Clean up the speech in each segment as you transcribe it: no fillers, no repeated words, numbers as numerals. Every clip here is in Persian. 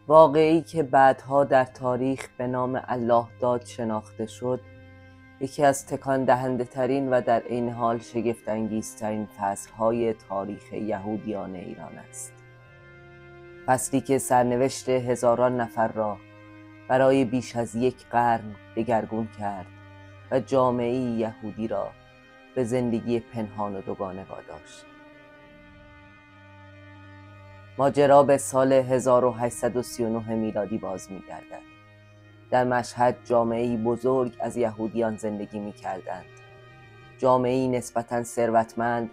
واقعی که بعدها در تاریخ به نام الله داد شناخته شد، یکی از تکان دهنده ترین و در این حال شگفت انگیزترین فصلهای تاریخ یهودیان ایران است. فصلی که سرنوشت هزاران نفر را برای بیش از یک قرن دگرگون کرد و جامعه یهودی را به زندگی پنهان و دوگانه واداشت. ماجرا به سال 1839 میلادی باز می‌گردد. در مشهد جامعه‌ای بزرگ از یهودیان زندگی می‌کردند. جامعه‌ای نسبتاً ثروتمند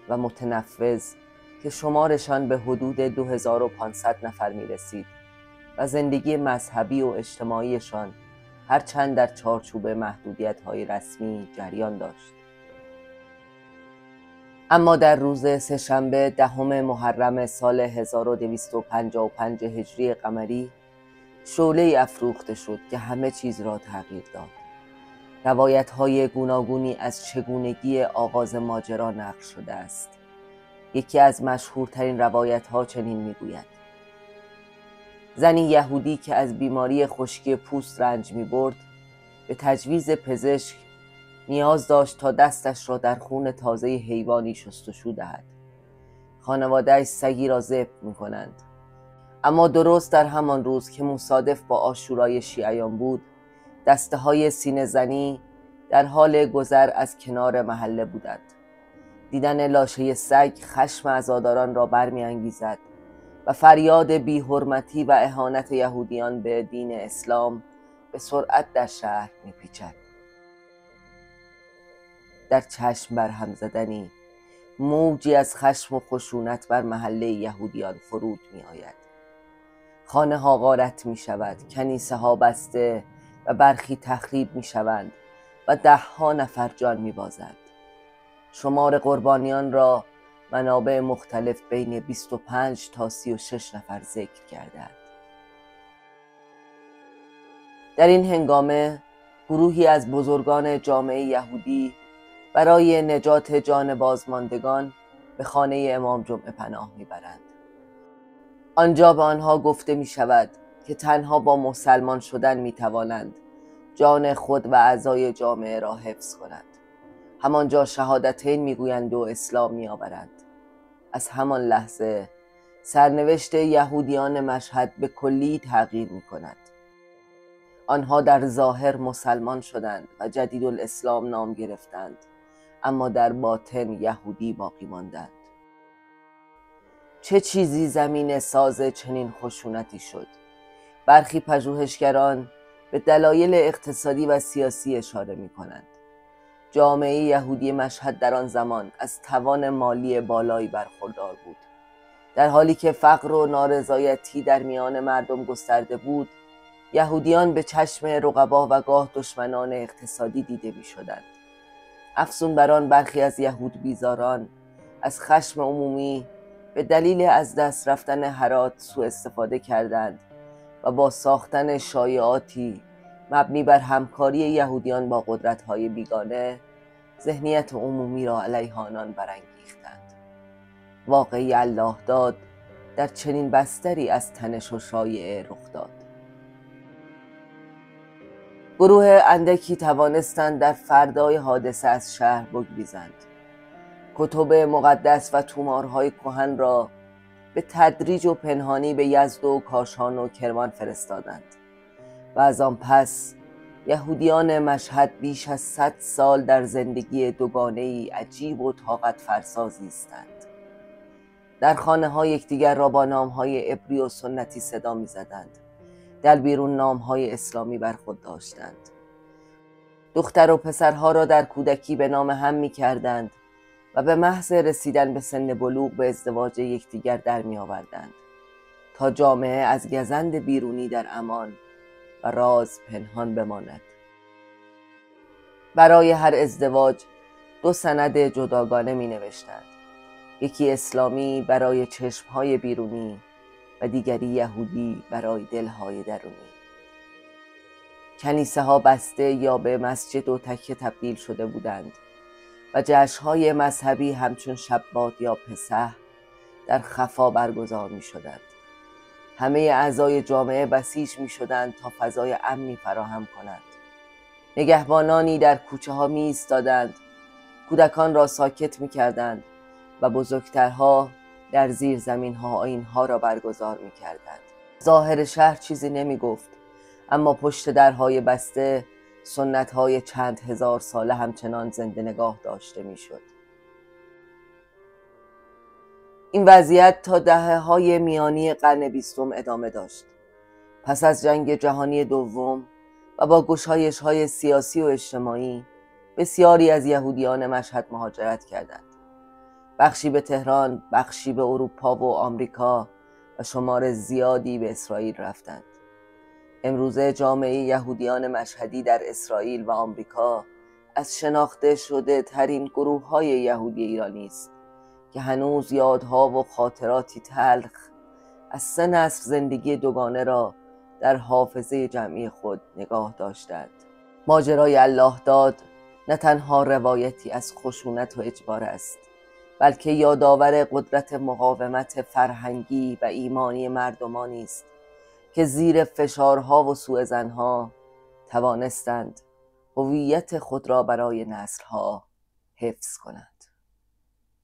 و متنفذ که شمارشان به حدود 2500 نفر می‌رسید و زندگی مذهبی و اجتماعیشان هرچند در چارچوب محدودیت‌های رسمی جریان داشت. اما در روز سه‌شنبه 10 محرم سال 1255 هجری قمری شعله‌ای افروخته شد که همه چیز را تغییر داد. روایت‌های گوناگونی از چگونگی آغاز ماجرا نقل شده است. یکی از مشهورترین روایت‌ها چنین می‌گوید: زنی یهودی که از بیماری خشکی پوست رنج می‌برد، به تجویز پزشک نیاز داشت تا دستش را در خون تازه حیوانی شستشو دهد. خانواده‌اش سگی را ذبح می‌کنند. اما درست در همان روز که مصادف با عاشورای شیعیان بود، دسته‌های سینه زنی در حال گذر از کنار محله بودند. دیدن لاشه سگ خشم عزاداران را برمی‌انگیزد و فریاد بی‌حرمتی و اهانت یهودیان به دین اسلام به سرعت در شهر می‌پیچد. در چشم برهم زدنی موجی از خشم و خشونت بر محله یهودیان فرود می‌آید. خانه ها غارت می شود، کنیسه ها بسته و برخی تخریب می شوند و 10 نفر جان می بازند. شمار قربانیان را منابع مختلف بین 25 تا 36 نفر ذکر کردند. در این هنگامه گروهی از بزرگان جامعه یهودی برای نجات جان بازماندگان به خانه امام جمعه پناه می برند. آنجا به آنها گفته می شود که تنها با مسلمان شدن می توانند جان خود و اعضای جامعه را حفظ کنند. همانجا شهادتین می گویند و اسلام می آورند. از همان لحظه سرنوشت یهودیان مشهد به کلی تغییر می کند. آنها در ظاهر مسلمان شدند و جدید الاسلام نام گرفتند، اما در باطن یهودی باقی ماندند. چه چیزی زمین ساز چنین خشونتی شد؟ برخی پژوهشگران به دلایل اقتصادی و سیاسی اشاره می کنند. جامعه یهودی مشهد در آن زمان از توان مالی بالایی برخوردار بود. در حالی که فقر و نارضایتی در میان مردم گسترده بود، یهودیان به چشم رقبا و گاه دشمنان اقتصادی دیده می شدند. افزون بر آن برخی از یهود بیزاران از خشم عمومی به دلیل از دست رفتن هرات سوء استفاده کردند و با ساختن شایعاتی مبنی بر همکاری یهودیان با قدرت‌های بیگانه ذهنیت عمومی را علیه آنان برانگیختند. واقعی الله داد در چنین بستری از تنش و شایعه رخ داد. گروه اندکی توانستند در فردای حادثه از شهر بگریزند. کتب مقدس و تومارهای کهن را به تدریج و پنهانی به یزد و کاشان و کرمان فرستادند و از آن پس یهودیان مشهد بیش از 100 سال در زندگی دوگانه‌ای عجیب و طاقت فرسا زیستند. در خانه ها یکدیگر را با نام‌های عبری و سنتی صدا می‌زدند. در بیرون نام‌های اسلامی بر خود داشتند. دختر و پسرها را در کودکی به نام هم می‌کردند و به محض رسیدن به سن بلوغ به ازدواج یکدیگر در می آوردند تا جامعه از گزند بیرونی در امان و راز پنهان بماند. برای هر ازدواج 2 سند جداگانه می نوشتند. یکی اسلامی برای چشمهای بیرونی و دیگری یهودی برای دلهای درونی. کنیسه ها بسته یا به مسجد و تکیه تبدیل شده بودند و جشن‌های مذهبی همچون شبات یا پسح در خفا برگزار می شدند. همه اعضای جامعه بسیج می شدند تا فضای امنی فراهم کنند. نگهبانانی در کوچه ها می ایستادند، کودکان را ساکت می کردند و بزرگترها در زیر زمین ها آیین‌ها را برگزار می کردند. ظاهر شهر چیزی نمی گفت، اما پشت درهای بسته سنت‌های چند هزار ساله همچنان زنده نگاه داشته می شد. این وضعیت تا دهه‌های میانی قرن 20 ادامه داشت. پس از جنگ جهانی دوم و با گشایش‌های سیاسی و اجتماعی، بسیاری از یهودیان مشهد مهاجرت کردند. بخشی به تهران، بخشی به اروپا و آمریکا و شمار زیادی به اسرائیل رفتند. امروزه جامعه یهودیان مشهدی در اسرائیل و آمریکا از شناخته شده ترین گروه‌های یهودی ایرانی است که هنوز یادها و خاطراتی تلخ از 3 نسل زندگی دوگانه را در حافظه جمعی خود نگاه داشتند. ماجرای الله داد نه تنها روایتی از خشونت و اجبار است، بلکه یادآور قدرت مقاومت فرهنگی و ایمانی مردمانی است که زیر فشارها و سوءظنها توانستند هویت خود را برای نسل‌ها حفظ کنند.